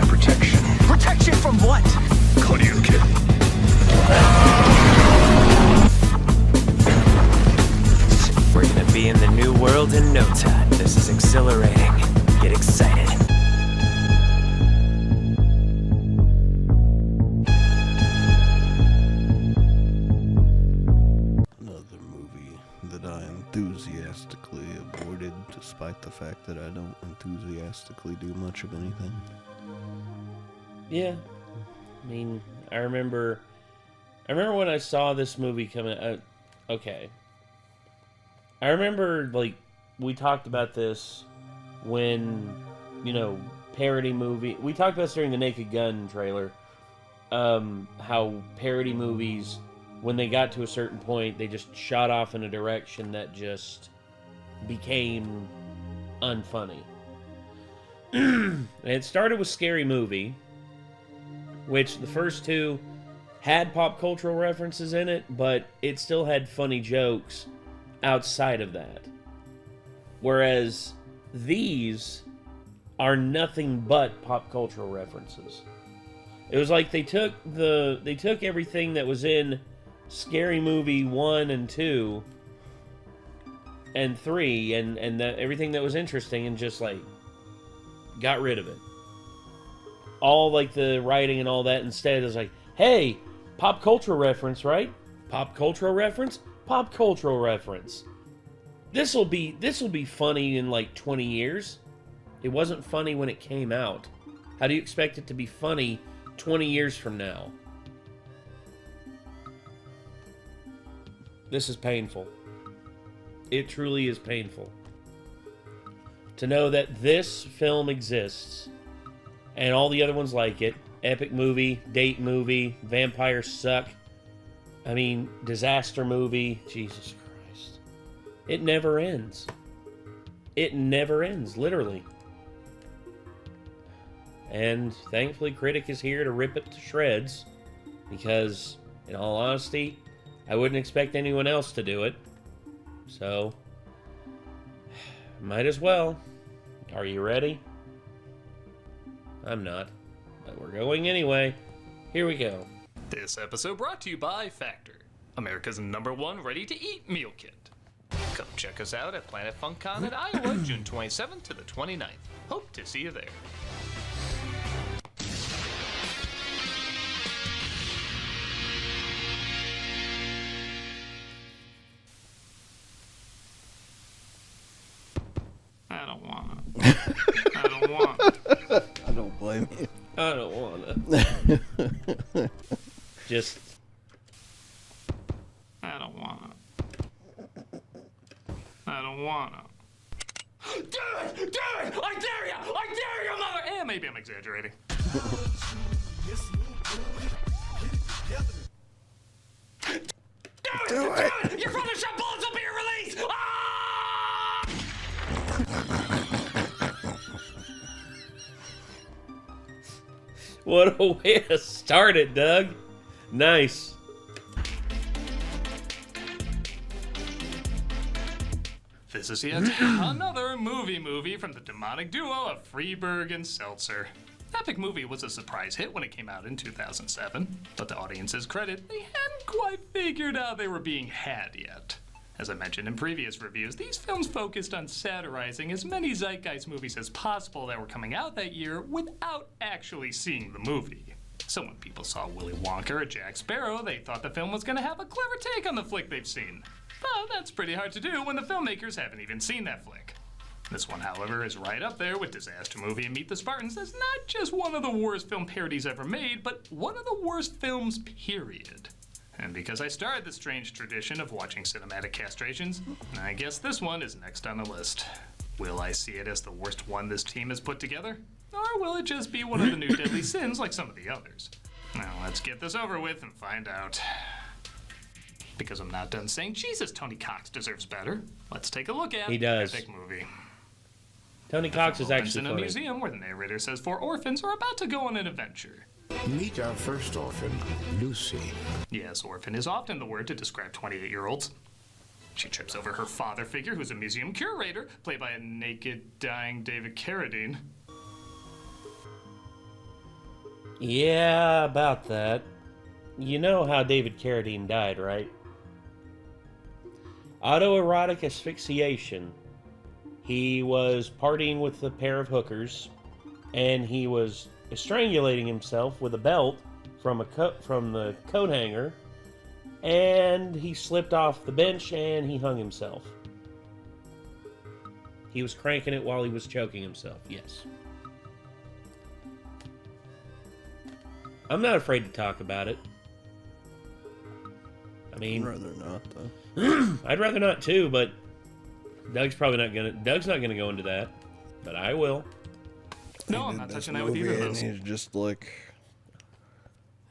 my protection. Protection from what? Koryuki. We're gonna be in the new world in no time. This is exhilarating. Get excited. Another movie that I enthusiastically avoided, despite the fact that I don't enthusiastically do much of anything. Yeah. I mean, I remember when I saw this movie coming out. Okay. I remember, like, we talked about this when, you know, parody movie. We talked about this during the Naked Gun trailer. How parody movies, when they got to a certain point, they just shot off in a direction that just became unfunny. And it started with Scary Movie, which the first two had pop cultural references in it, but it still had funny jokes outside of that. Whereas these are nothing but pop cultural references. It was like they took everything that was in Scary Movie 1 and 2 and 3 and everything that was interesting and just like got rid of it. All like the writing and all that. Instead it was like, hey, pop cultural reference, right? Pop cultural reference? Pop cultural reference. This'll be funny in like 20 years. It wasn't funny when it came out. How do you expect it to be funny 20 years from now? This is painful. It truly is painful. To know that this film exists and all the other ones like it, epic movie, date movie, vampires suck, I mean, disaster movie, Jesus Christ. It never ends. It never ends, literally. And thankfully, Critic is here to rip it to shreds, because, in all honesty, I wouldn't expect anyone else to do it. So, might as well. Are you ready? I'm not, but we're going anyway. Here we go. This episode brought to you by Factor, America's #1 ready-to-eat meal kit. Come check us out at Planet FunCon in Iowa, June 27th to the 29th. Hope to see you there. I don't wanna. I don't wanna. I don't blame you. I don't wanna. Just... I don't wanna. I don't wanna. Do it! Do it! I dare you! I dare you, mother! And maybe I'm exaggerating. Do it! Your Photoshop bullets will be your release! Ah! What a way to start it, Doug. Nice. This is yet another movie from the demonic duo of Freeberg and Seltzer. Epic Movie was a surprise hit when it came out in 2007, but to audience's credit, they hadn't quite figured out they were being had yet. As I mentioned in previous reviews, these films focused on satirizing as many zeitgeist movies as possible that were coming out that year without actually seeing the movie. So when people saw Willy Wonka or Jack Sparrow, they thought the film was going to have a clever take on the flick they've seen. But that's pretty hard to do when the filmmakers haven't even seen that flick. This one, however, is right up there with Disaster Movie and Meet the Spartans as not just one of the worst film parodies ever made, but one of the worst films, period. And because I started the strange tradition of watching cinematic castrations, I guess this one is next on the list. Will I see it as the worst one this team has put together? Or will it just be one of the new deadly sins like some of the others? Now, let's get this over with and find out. Because I'm not done saying Jesus, Tony Cox deserves better. Let's take a look at He does. Epic Movie. Tony Cox is actually in a funny. museum where the narrator says 4 orphans are about to go on an adventure. Meet our first orphan, Lucy. Yes, orphan is often the word to describe 28-year-olds. She trips over her father figure, who's a museum curator, played by a naked, dying David Carradine. Yeah, about that. You know how David Carradine died, right? Autoerotic asphyxiation. He was partying with a pair of hookers, and he was strangulating himself with a belt from the coat hanger, and he slipped off the bench and he hung himself. He was cranking it while he was choking himself, yes. I'm not afraid to talk about it. I mean, I'd rather not, though. I'd rather not too, but Doug's not gonna go into that, but I will. No, I'm not touching that with either of those. He's just like,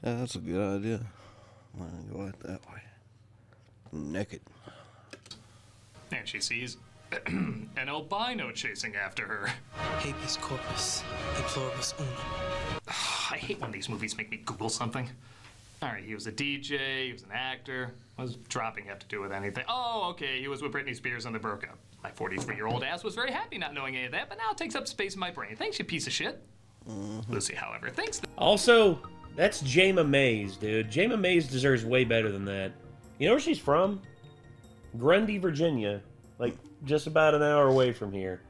yeah, that's a good idea. I'm gonna go out that way. Naked. And she sees an albino chasing after her. Habeas corpus, e pluribus unum. I hate when these movies make me Google something. Alright, he was a DJ, he was an actor. What does dropping have to do with anything? Oh, okay, he was with Britney Spears on the broke up. My 43-year-old ass was very happy not knowing any of that, but now it takes up space in my brain. Thanks, you piece of shit. Lucy, however, thinks Also, that's Jayma Mays, dude. Jayma Mays deserves way better than that. You know where she's from? Grundy, Virginia. Like, just about an hour away from here.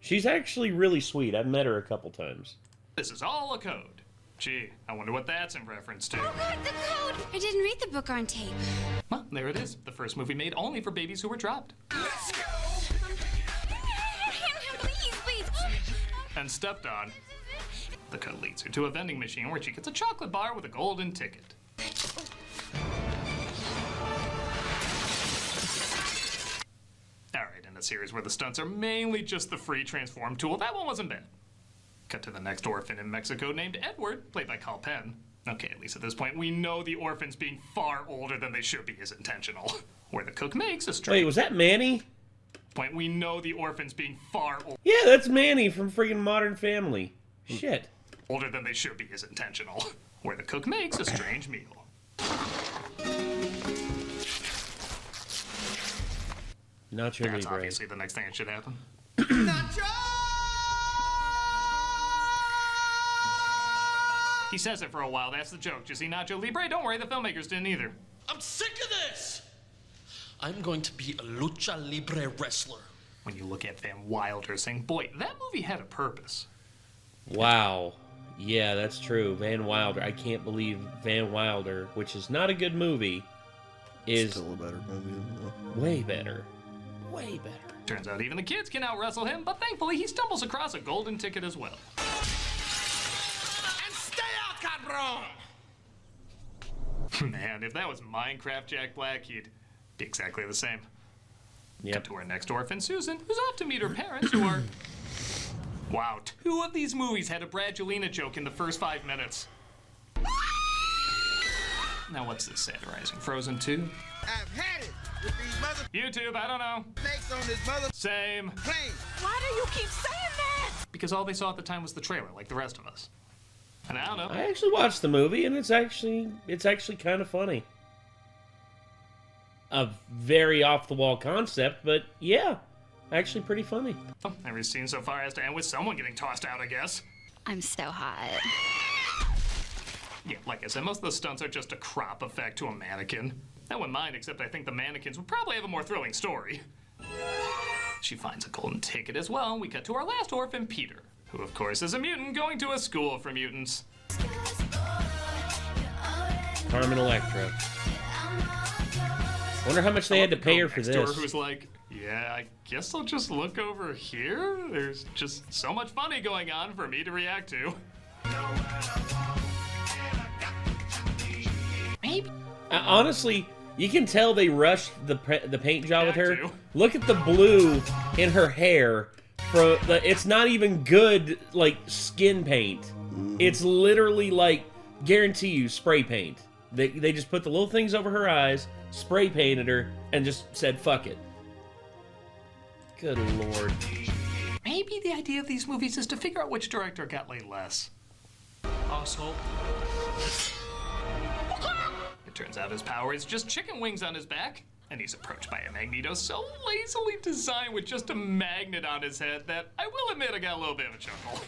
She's actually really sweet. I've met her a couple times. this is all a code. Gee, I wonder what that's in reference to. Oh God, the code! I didn't read the book on tape. Well, there it is. The first movie made only for babies who were dropped. Let's go! Please, please! And stepped on. The code leads her to a vending machine where she gets a chocolate bar with a golden ticket. Alright, in a series where the stunts are mainly just the free transform tool, that one wasn't bad. Cut to the next orphan in Mexico named Edward, played by Carl Penn. Okay, at least at this point, we know the orphans being far older than they should be is intentional. Where the cook makes a straight... Wait, was that Manny? Point, we know the orphans being far Yeah, that's Manny from friggin' Modern Family. Shit. older than they should be is intentional. Where the cook makes a strange meal. Nacho That's Libre. obviously the next thing that should happen. He says it for a while, that's the joke. You see, Nacho Libre? Don't worry, the filmmakers didn't either. I'm sick of this! I'm going to be a lucha libre wrestler. When you look at Van Wilder saying, boy, that movie had a purpose. Wow. Yeah, that's true. Van Wilder. I can't believe Van Wilder, which is not a good movie, is Still a better movie than way better. Way better. Turns out even the kids can out-wrestle him, but thankfully he stumbles across a golden ticket as well. And stay out, cabron! Man, if that was Minecraft Jack Black, he'd be exactly the same. Cut Yep. to our next orphan, Susan, who's off to meet her parents, who are... Wow, 2 of these movies had a Bradulina joke in the first 5 minutes. Now what's this satirizing? Frozen 2? I've had it with these mother YouTube, I don't know. snakes on this mother Same. plane. Why do you keep saying that? Because all they saw at the time was the trailer, like the rest of us. And I don't know. I actually watched the movie, and it's actually kind of funny. A very off-the-wall concept, but yeah, actually pretty funny. Oh, every scene so far has to end with someone getting tossed out, I guess. I'm so hot. Yeah, like I said, most of the stunts are just a crop effect to a mannequin. I wouldn't mind, except I think the mannequins would probably have a more thrilling story. She finds a golden ticket as well, and we cut to our last orphan, Peter, who of course is a mutant going to a school for mutants. Carmen Electra. Wonder how much they had to pay her for Next door, this. who's like, yeah, I guess I'll just look over here. There's just so much funny going on for me to react to. Maybe. Honestly, you can tell they rushed the paint job with her. Had to. Look at the blue in her hair. It's not even good, like, skin paint. It's literally, like, guarantee you, spray paint. They just put the little things over her eyes, spray painted her, and just said, fuck it. Good lord. Maybe the idea of these movies is to figure out which director got laid less. Asshole. It turns out his power is just chicken wings on his back, and he's approached by a Magneto so lazily designed with just a magnet on his head that I will admit I got a little bit of a chuckle.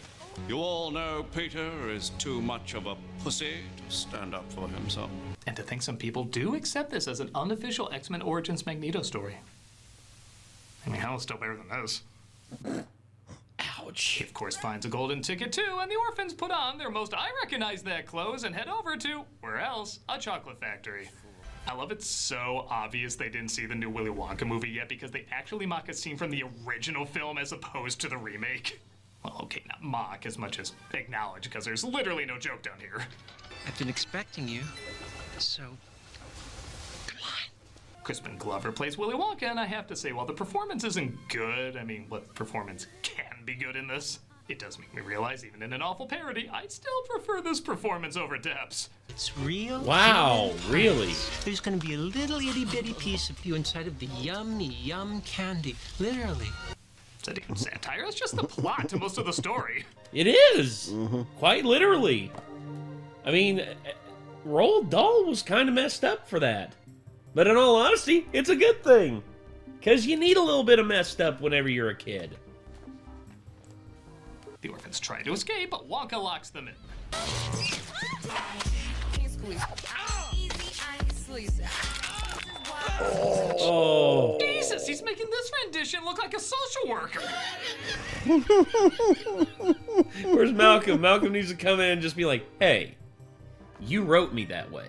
You all know Peter is too much of a pussy to stand up for himself. And to think some people do accept this as an unofficial X-Men Origins Magneto story. I mean, hell, it's still better than this. Ouch. He, of course, finds a golden ticket, too, and the orphans put on their most I recognize that clothes and head over to, where else, a chocolate factory. I love it's so obvious they didn't see the new Willy Wonka movie yet because they actually mock a scene from the original film as opposed to the remake. Well, okay, not mock as much as acknowledge, because there's literally no joke down here. I've been expecting you, so come on. Crispin Glover plays Willy Wonka, and I have to say, while the performance isn't good, I mean, what performance can be good in this? It does make me realize, even in an awful parody, I still prefer this performance over Depp's. It's real. Wow, really? There's gonna be a little itty bitty piece of you inside of the yummy yum candy, literally. Is that even satire? It's just the plot to most of the story. It is. Quite literally. I mean, Roald Dahl was kind of messed up for that. But in all honesty, it's a good thing. Because you need a little bit of messed up whenever you're a kid. The orphans try to escape, but Wonka locks them in. Oh. Jesus, he's making this rendition look like a social worker. Where's Malcolm? Malcolm needs to come in and just be like, hey, you wrote me that way.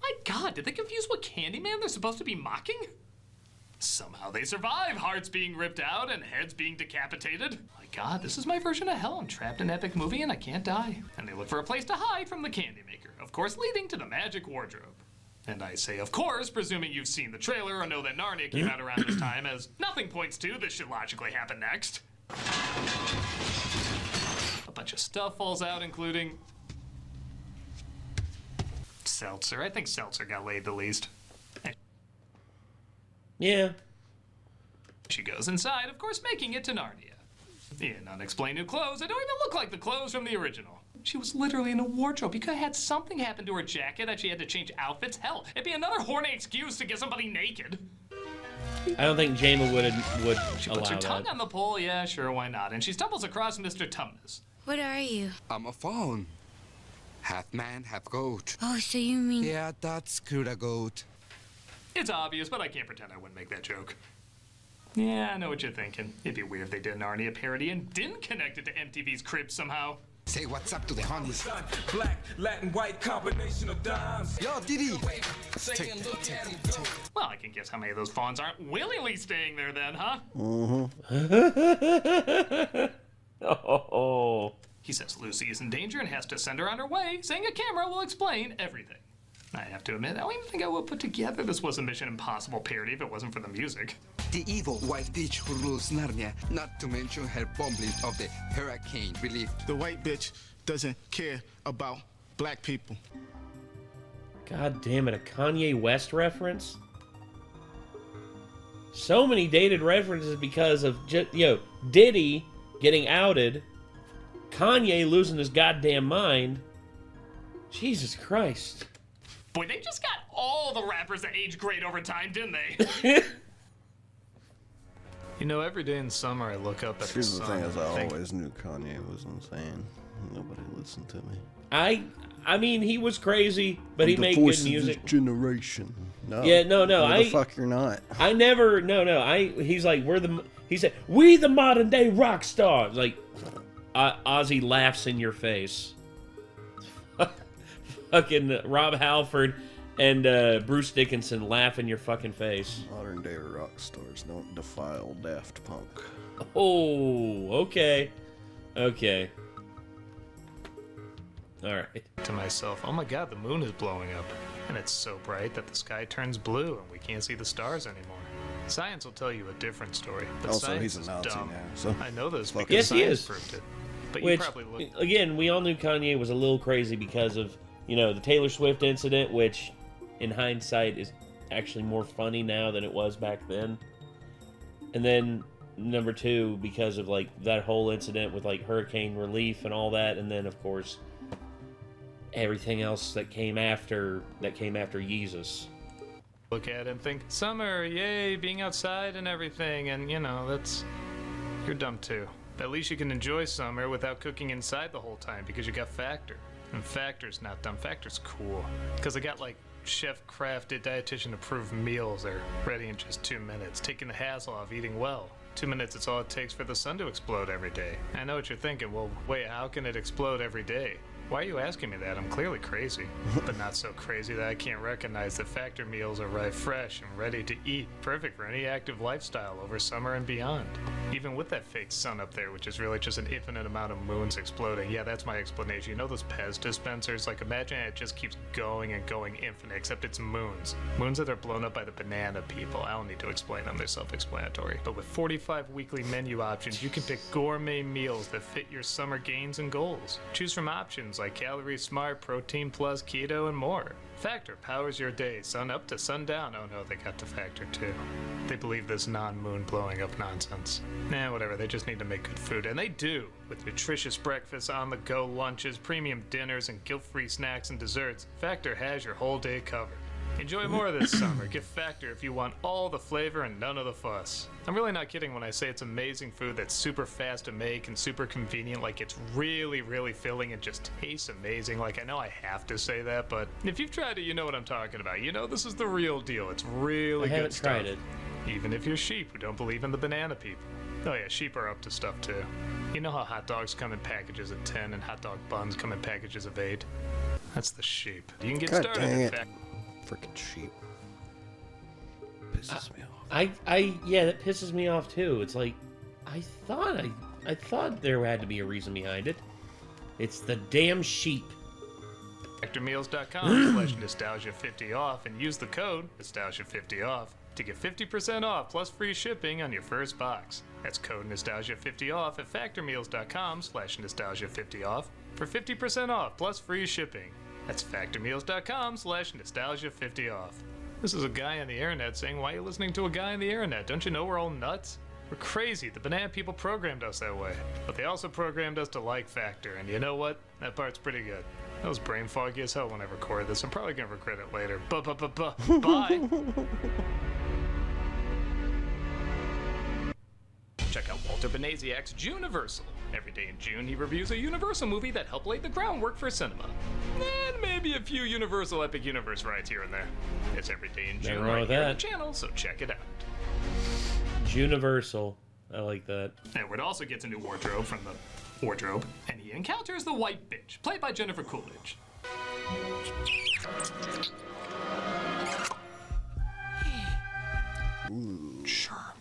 My God, did they confuse what Candyman they're supposed to be mocking? Somehow they survive, hearts being ripped out and heads being decapitated. My God, this is my version of hell. I'm trapped in an epic movie and I can't die. And they look for a place to hide from the candy maker, of course leading to the magic wardrobe. And I say of course, presuming you've seen the trailer or know that Narnia came out around this time, as nothing points to this should logically happen next. A bunch of stuff falls out, including Seltzer. I think Seltzer got laid the least. Yeah. She goes inside, of course, making it to Narnia. In unexplained new clothes that don't even look like the clothes from the original. She was literally in a wardrobe. You could have had something happen to her jacket that she had to change outfits. Hell, it'd be another horny excuse to get somebody naked. I don't think Jama would She allow puts her tongue that. on the pole, yeah, sure, why not? And she stumbles across Mr. Tumnus. What are you? I'm a fawn. Half man, half goat. Oh, so you mean... Yeah, that's Kuda goat. It's obvious, but I can't pretend I wouldn't make that joke. Yeah, I know what you're thinking. It'd be weird if they did an Narnia parody and didn't connect it to MTV's Cribs somehow. Say what's up to the honeys. Black, Latin, white combination of dimes. Yo, Didi. Well, I can guess how many of those fawns aren't willingly staying there then, huh? Oh. He says Lucy is in danger and has to send her on her way, saying a camera will explain everything. I have to admit, I don't even think I would put together this was a Mission Impossible parody if it wasn't for the music. The evil white bitch who rules Narnia, not to mention her bombing of the hurricane relief. The white bitch doesn't care about black people. God damn it, a Kanye West reference? So many dated references because of, Diddy getting outed, Kanye losing his goddamn mind. Jesus Christ. Boy, they just got all the rappers that age great over time, didn't they? You know, every day in summer I look up at the Here's the sun thing is, and I think, always knew Kanye was insane. Nobody listened to me. I mean, he was crazy, but he made good music. Generation. No. Yeah, no. The fuck you're not. I never. No. He's like, he said, we the modern day rock stars. Like, Ozzy laughs in your face. Fucking Rob Halford and Bruce Dickinson laugh in your fucking face. Modern day rock stars don't defile Daft Punk. Oh, okay. Okay. Alright. to myself, oh my god, the moon is blowing up. And it's so bright that the sky turns blue and we can't see the stars anymore. Science will tell you a different story. But Also, science he's a is Nazi dumb. now, so I know this fuck because it. Yes, he science is. proved it. But Which, you probably look... again, we all knew Kanye was a little crazy because of, the Taylor Swift incident, which, in hindsight, is actually more funny now than it was back then. And then, number two, because of, that whole incident with, hurricane relief and all that, and then, of course, everything else that came after Jesus. look at it and think, summer, yay, being outside and everything, and you know, you're dumb too. At least you can enjoy summer without cooking inside the whole time because you got Factor. And Factor's not dumb, Factor's cool. Because they got like chef-crafted, dietitian-approved meals that are ready in just 2 minutes, taking the hassle off eating well. 2 minutes is all it takes for the sun to explode every day. I know what you're thinking, well, wait, how can it explode every day? Why are you asking me that? I'm clearly crazy, but not so crazy that I can't recognize that Factor meals arrive fresh and ready to eat, perfect for any active lifestyle over summer and beyond. Even with that fake sun up there, which is really just an infinite amount of moons exploding. Yeah, that's my explanation. You know those Pez dispensers? Like, imagine it just keeps going and going infinite, except it's moons. Moons that are blown up by the banana people. I don't need to explain them, they're self-explanatory. But with 45 weekly menu options, you can pick gourmet meals that fit your summer gains and goals. Choose from options like Calorie Smart, Protein Plus, Keto, and more. Factor powers your day, sun up to sundown. Oh no, they got to Factor too. They believe this non-moon blowing up nonsense. Nah, whatever, they just need to make good food, and they do. With nutritious breakfasts, on-the-go lunches, premium dinners, and guilt-free snacks and desserts, Factor has your whole day covered. Enjoy more this summer. Get Factor if you want all the flavor and none of the fuss. I'm really not kidding when I say it's amazing food that's super fast to make and super convenient. Like, it's really, really filling and just tastes amazing. Like, I know I have to say that, but if you've tried it, you know what I'm talking about. You know this is the real deal. It's really good stuff. I haven't tried it. Even if you're sheep who don't believe in the banana people. Oh yeah, sheep are up to stuff too. You know how hot dogs come in packages of 10 and hot dog buns come in packages of 8? That's the sheep. You can get God started dang in it. fact. Freaking sheep. Pisses me off. Yeah, that pisses me off too. It's like, I thought there had to be a reason behind it. It's the damn sheep. Factormeals.com/nostalgia50 off and use the code nostalgia50 off to get 50% off plus free shipping on your first box. That's code nostalgia50 off at factormeals.com/nostalgia50 off for 50% off plus free shipping. That's factormeals.com/nostalgia50 off. This is a guy on the internet saying, why are you listening to a guy on the internet? Don't you know we're all nuts? We're crazy. The banana people programmed us that way. But they also programmed us to like Factor, and you know what? That part's pretty good. I was brain foggy as hell when I recorded this. I'm probably gonna regret it later. Bye. Check out Walter Benaziac's Juniversal. Every day in June, he reviews a Universal movie that helped lay the groundwork for cinema. And maybe a few Universal Epic Universe rides here and there. It's every day in June right here on the channel, so check it out. Universal. I like that. Edward also gets a new wardrobe from the wardrobe, and he encounters the White Bitch, played by Jennifer Coolidge. Sure.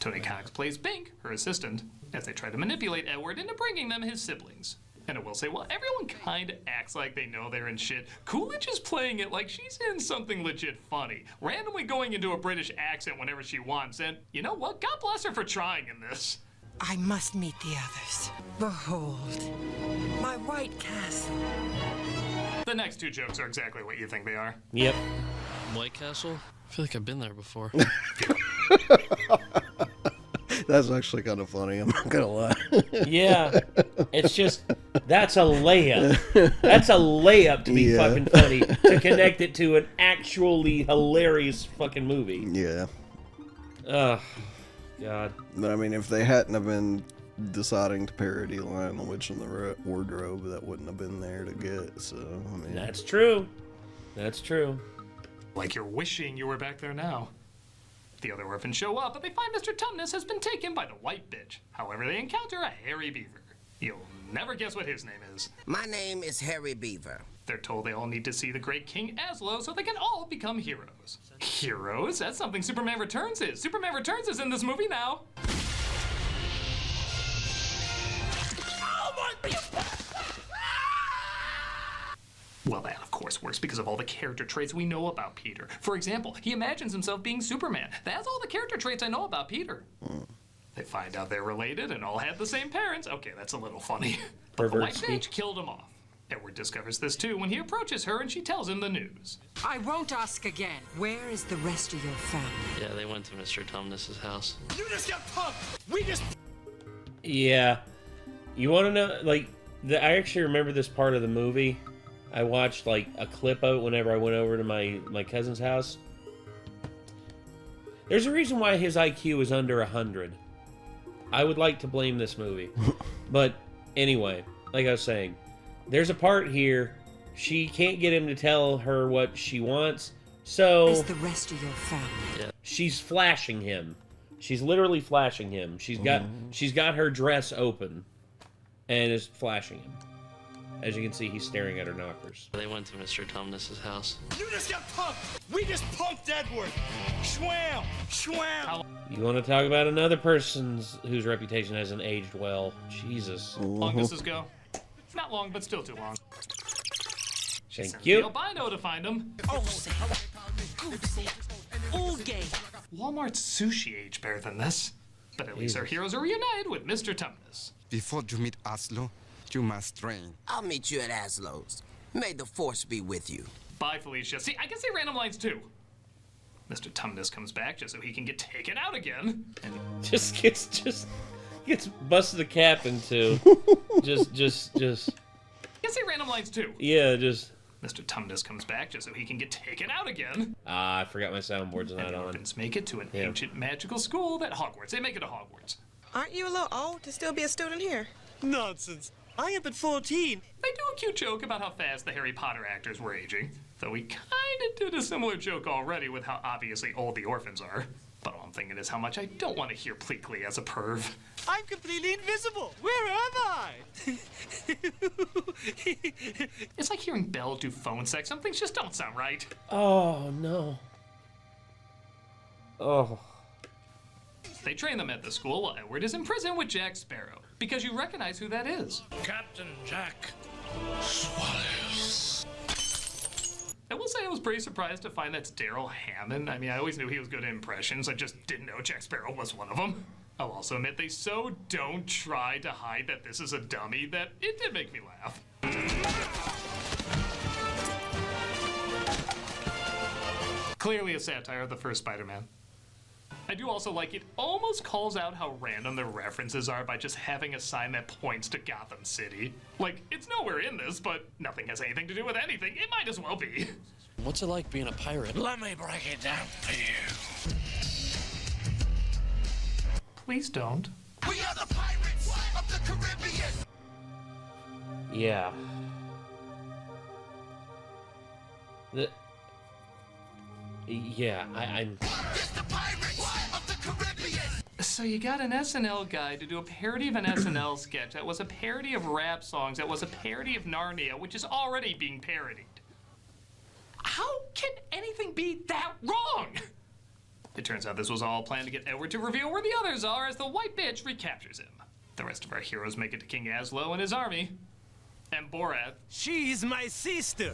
Tony Cox plays Bink, her assistant, as they try to manipulate Edward into bringing them his siblings. And I will say, well, everyone kind of acts like they know they're in shit. Coolidge is playing it like she's in something legit funny, randomly going into a British accent whenever she wants, and you know what? God bless her for trying in this. I must meet the others. Behold, my white castle. The next two jokes are exactly what you think they are. Yep. White Castle? I feel like I've been there before. That's actually kind of funny, I'm not gonna lie. Yeah, it's just, that's a layup. That's a layup to be fucking funny, to connect it to an actually hilarious fucking movie. Yeah. Ugh, God. But I mean, if they hadn't have been deciding to parody Lion the Witch in the Wardrobe, that wouldn't have been there to get, so, I mean. That's true. That's true. Like you're wishing you were back there now. The other orphans show up, but they find Mr. Tumnus has been taken by the White Bitch. However, they encounter a hairy beaver. You'll never guess what his name is. My name is Harry Beaver. They're told they all need to see the great King Aslo so they can all become heroes. Heroes? That's something Superman Returns is. Superman Returns is in this movie now. Oh my... Well, that of course works because of all the character traits we know about Peter. For example, he imagines himself being Superman. That's all the character traits I know about Peter. They find out they're related and all had the same parents. Okay, that's a little funny. But the White Bitch killed him off. Edward discovers this too when he approaches her and she tells him the news. I won't ask again. Where is the rest of your family? Yeah, they went to Mr. Tumnus's house. You just got punked! We just... Yeah. You want to know, like, I actually remember this part of the movie. I watched, like, a clip of it whenever I went over to my cousin's house. There's a reason why his IQ is under 100. I would like to blame this movie. But anyway, like I was saying, there's a part here, she can't get him to tell her what she wants, so... Is the rest of your family? She's flashing him. She's literally flashing him. She's got her dress open and is flashing him. As you can see, he's staring at her knockers. They went to Mr. Tumnus's house. You just got punked! We just punked Edward! Schwam! Schwam! You want to talk about another person whose reputation hasn't aged well? Jesus. How long does this go? Not long, but still too long. Thank you. Albino to find him. Walmart's sushi age better than this. But at least our heroes are reunited with Mr. Tumnus. Before you meet Oslo, you must train. I'll meet you at Aslo's. May the force be with you. Bye, Felicia. See, I can say random lines too. Mr. Tumnus comes back just so he can get taken out again. And Just gets busted a cap into. just. I can say random lines too. Yeah, just. Mr. Tumnus comes back just so he can get taken out again. I forgot my soundboard's not on. Orphans make it to an ancient magical school at Hogwarts. They make it to Hogwarts. Aren't you a little old to still be a student here? Nonsense. I am but 14. They do a cute joke about how fast the Harry Potter actors were aging. Though we kinda did a similar joke already with how obviously old the orphans are. But all I'm thinking is how much I don't want to hear Pleakley as a perv. I'm completely invisible. Where am I? It's like hearing Belle do phone sex. Some things just don't sound right. Oh, no. Oh. They train them at the school while Edward is in prison with Jack Sparrow. Because you recognize who that is. Captain Jack Swallows. I will say I was pretty surprised to find that's Daryl Hammond. I mean, I always knew he was good at impressions. I just didn't know Jack Sparrow was one of them. I'll also admit they so don't try to hide that this is a dummy that it did make me laugh. Clearly a satire of the first Spider-Man. I do also like it almost calls out how random the references are by just having a sign that points to Gotham City. Like, it's nowhere in this, but nothing has anything to do with anything. It might as well be. What's it like being a pirate? Let me break it down for you. Please don't. We are the pirates of the Caribbean. Yeah. I'm... So you got an SNL guy to do a parody of an SNL sketch that was a parody of rap songs, that was a parody of Narnia, which is already being parodied. How can anything be that wrong? It turns out this was all planned to get Edward to reveal where the others are as the white bitch recaptures him. The rest of our heroes make it to King Aslo and his army. And Borat. She is my sister.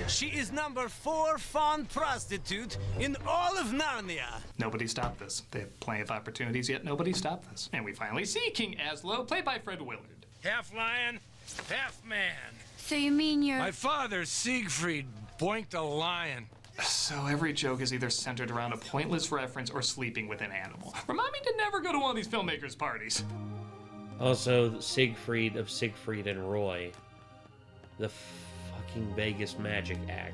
She is number 4 fond prostitute in all of Narnia. Nobody stopped this. They have plenty of opportunities, yet nobody stopped this. And we finally see King Aslo, played by Fred Willard. Half lion, half man. So you mean you're... My father, Siegfried, boinked a lion. So every joke is either centered around a pointless reference or sleeping with an animal. Remind me to never go to one of these filmmakers' parties. Also, Siegfried of Siegfried and Roy. The fucking Vegas magic act.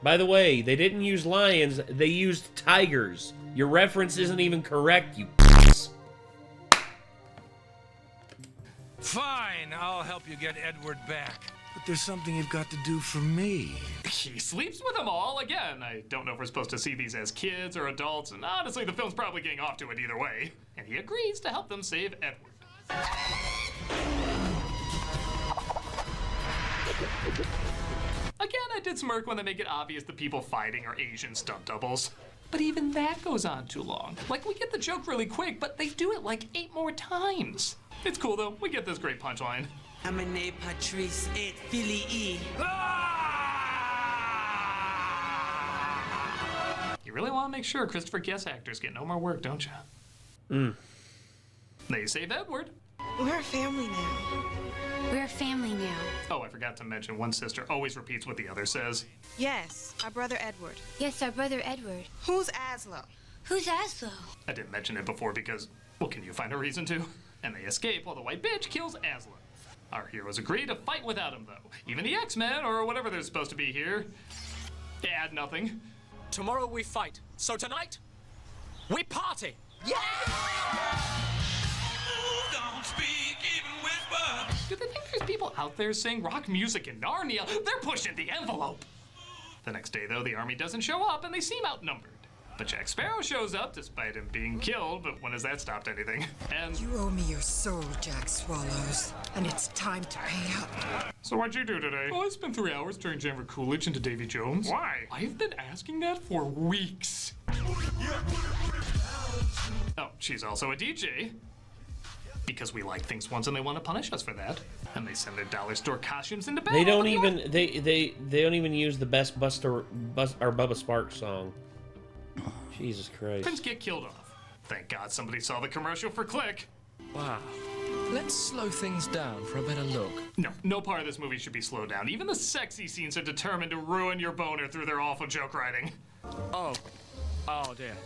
By the way, they didn't use lions, they used tigers. Your reference isn't even correct, you p***s. Fine, I'll help you get Edward back. But there's something you've got to do for me. He sleeps with them all again. I don't know if we're supposed to see these as kids or adults, and honestly, the film's probably getting off to it either way. And he agrees to help them save Edward. Again, I did smirk when they make it obvious the people fighting are Asian stunt doubles. But even that goes on too long. Like, we get the joke really quick, but they do it like 8 more times. It's cool, though. We get this great punchline. Amene Patrice et Filii. You really want to make sure Christopher Guest actors get no more work, don't you? They save Edward. We're a family now. We're a family now. Oh, I forgot to mention, one sister always repeats what the other says. Yes, our brother Edward. Yes, our brother Edward. Who's Aslo? Who's Aslo? I didn't mention it before because, well, can you find a reason to? And they escape while the white bitch kills Aslo. Our heroes agree to fight without him, though. Even the X-Men, or whatever they're supposed to be here, add nothing. Tomorrow we fight. So tonight, we party. Yeah! Don't speak, even whisper. Do they think there's people out there saying rock music in Narnia? They're pushing the envelope. The next day, though, the army doesn't show up and they seem outnumbered. But Jack Sparrow shows up despite him being killed, but when has that stopped anything? And You owe me your soul, Jack Swallows, and it's time to pay up. so what'd you do today? Oh, I spent 3 hours turning Jennifer Coolidge into Davy Jones. Why? I've been asking that for weeks. Oh, she's also a DJ. Because we like things once and they want to punish us for that. And they send their dollar store costumes into battle. They don't even they don't even use the best Bubba Sparks song. Jesus Christ. Prince get killed off. Thank God somebody saw the commercial for Click. Wow. Let's slow things down for a better look. No part of this movie should be slowed down. Even the sexy scenes are determined to ruin your boner through their awful joke writing. Oh dear.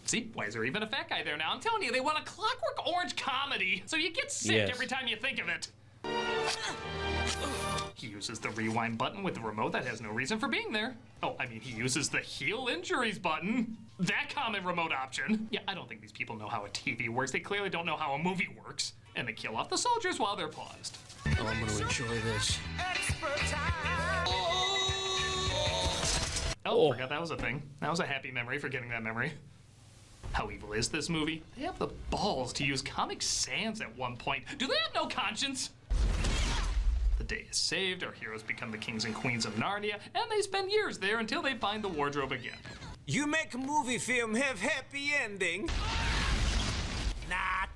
See, why is there even a fat guy there now? I'm telling you, they want a Clockwork Orange comedy, so you get sick Yes. every time you think of it. He uses the rewind button with the remote that has no reason for being there. Oh, I mean, he uses the heal injuries button. That common remote option. Yeah, I don't think these people know how a TV works. They clearly don't know how a movie works. And they kill off the soldiers while they're paused. Oh, I'm gonna enjoy this. Oh, forgot that was a thing. That was a happy memory for getting that memory. How evil is this movie? They have the balls to use Comic Sans at one point. Do they have no conscience? The day is saved, our heroes become the kings and queens of Narnia, and they spend years there until they find the wardrobe again. You make a movie film have happy ending? Not.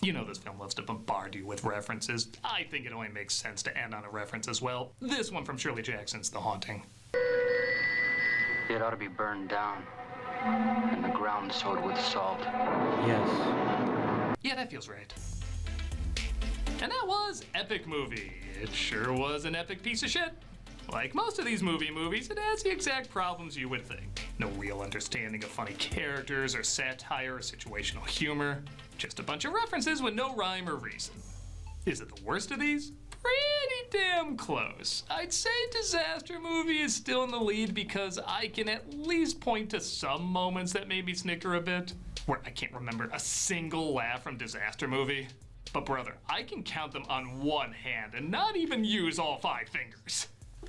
You know this film loves to bombard you with references. I think it only makes sense to end on a reference as well. This one from Shirley Jackson's The Haunting. It ought to be burned down and the ground sowed with salt. Yes. Yeah, that feels right. And that was Epic Movie. It sure was an epic piece of shit. Like most of these movies, it has the exact problems you would think. No real understanding of funny characters or satire or situational humor. Just a bunch of references with no rhyme or reason. Is it the worst of these? Pretty damn close. I'd say Disaster Movie is still in the lead because I can at least point to some moments that made me snicker a bit, where I can't remember a single laugh from Disaster Movie. But brother, I can count them on one hand and not even use all 5 fingers.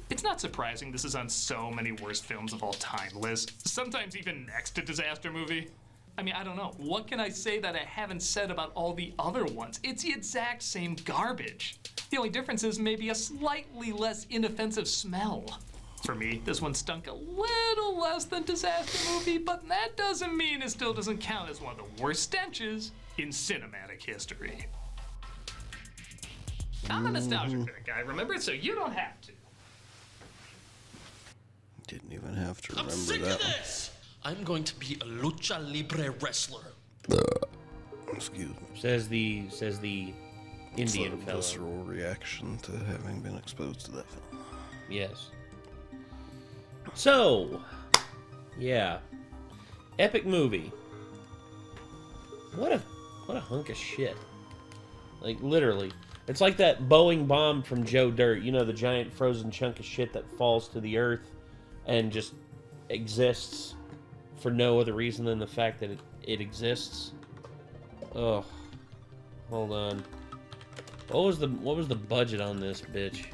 It's not surprising this is on so many worst films of all time lists, sometimes even next to Disaster Movie. I mean, I don't know. What can I say that I haven't said about all the other ones? It's the exact same garbage. The only difference is maybe a slightly less inoffensive smell. For me, this one stunk a little less than Disaster Movie, but that doesn't mean it still doesn't count as one of the worst stenches in cinematic history. I'm a nostalgia critic guy, remember? So you don't have to. Didn't even have to I'm remember sick that of this! I'm going to be a lucha libre wrestler. one. Excuse me. Says the Indian It's a fellow. visceral reaction to having been exposed to that film. Yes. So, yeah, Epic Movie. What a hunk of shit. Like literally, it's like that Boeing bomb from Joe Dirt. You know, the giant frozen chunk of shit that falls to the earth and just exists for no other reason than the fact that it exists. Oh, hold on. What was the budget on this bitch?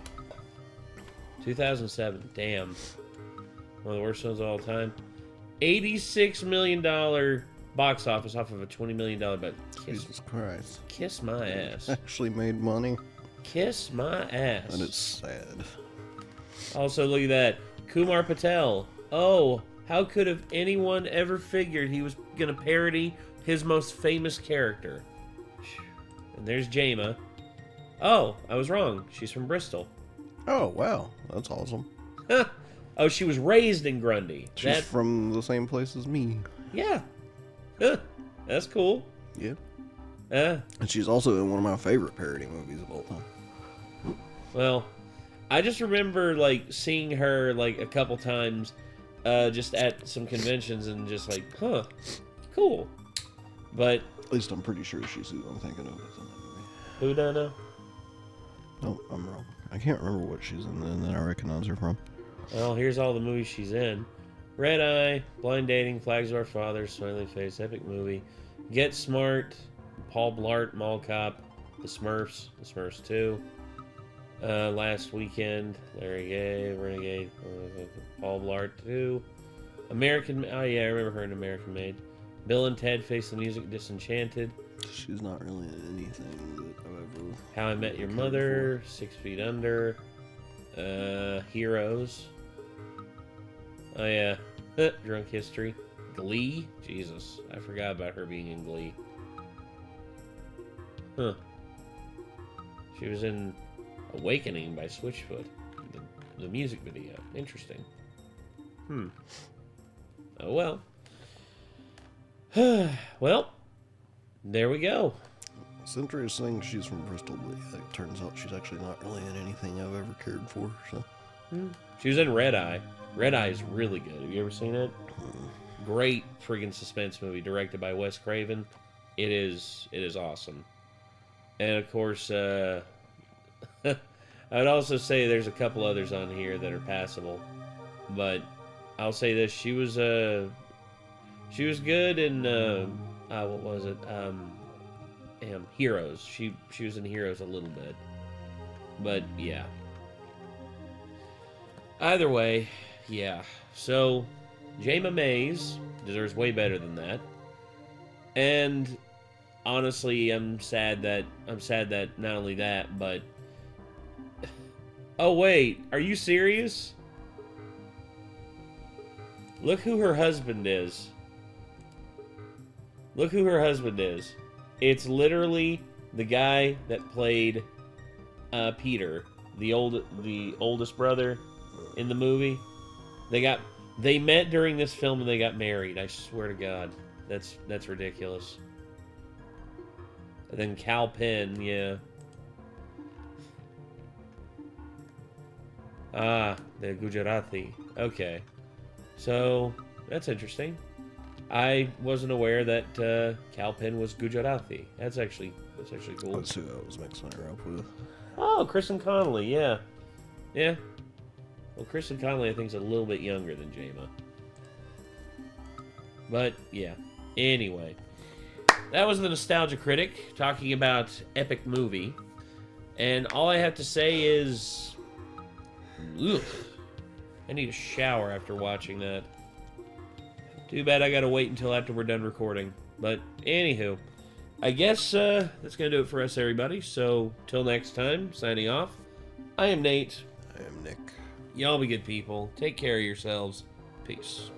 2007. Damn. One of the worst films of all time. $86 million box office off of a $20 million budget. Jesus Christ. Kiss my ass. Actually made money. Kiss my ass. And it's sad. Also, look at that. Kumar Patel. Oh, how could have anyone ever figured he was going to parody his most famous character? And there's Jaima. Oh, I was wrong. She's from Bristol. Oh, wow. That's awesome. Oh, she was raised in Grundy. She's from the same place as me. Yeah. That's cool. Yeah. And she's also in one of my favorite parody movies of all time. Well, I just remember, like, seeing her, like, a couple times just at some conventions and just like, huh, cool. But... At least I'm pretty sure she's who I'm thinking of. Who don't know? No, I'm wrong. I can't remember what she's in, and then I recognize her from. Well, here's all the movies she's in. Red Eye, Blind Dating, Flags of Our Fathers, Smiley Face, Epic Movie, Get Smart, Paul Blart, Mall Cop, The Smurfs 2, Last Weekend, Larry Gay, Renegade, Paul Blart 2, American... Oh, yeah, I remember her in American Made. Bill and Ted Face the Music, Disenchanted. She's not really in anything that I've ever... How I Met Your Mother, 6 Feet Under, Heroes. Oh, yeah. Drunk History. Glee? Jesus. I forgot about her being in Glee. Huh. She was in Awakening by Switchfoot. The music video. Interesting. Oh, well. Well, there we go. It's interesting she's from Bristol, but it turns out she's actually not really in anything I've ever cared for, so... She was in Red Eye. Red Eye is really good. Have you ever seen it? Great friggin' suspense movie directed by Wes Craven. It is awesome. And of course, I'd also say there's a couple others on here that are passable. But I'll say this, she was good in what was it? Heroes. She was in Heroes a little bit. But yeah. Either way, yeah. So Jayma Mays deserves way better than that. And honestly, I'm sad that not only that, but oh wait, are you serious? Look who her husband is. Look who her husband is. It's literally the guy that played Peter, the oldest brother in the movie. They met during this film and they got married. I swear to God, that's ridiculous. And then Cal Penn, yeah. Ah, the Gujarati. Okay, so that's interesting. I wasn't aware that Cal Penn was Gujarati. That's actually cool. That's who I was mixing her up with. Oh, Kristen Connolly, yeah. Yeah. Well, Kristen Connolly, I think, is a little bit younger than Jayma. But, yeah. Anyway. That was the Nostalgia Critic, talking about Epic Movie. And all I have to say is... ugh. I need a shower after watching that. Too bad I gotta wait until after we're done recording. But, anywho. I guess that's gonna do it for us, everybody. So, till next time, signing off. I am Nate. I am Nick. Y'all be good people. Take care of yourselves. Peace.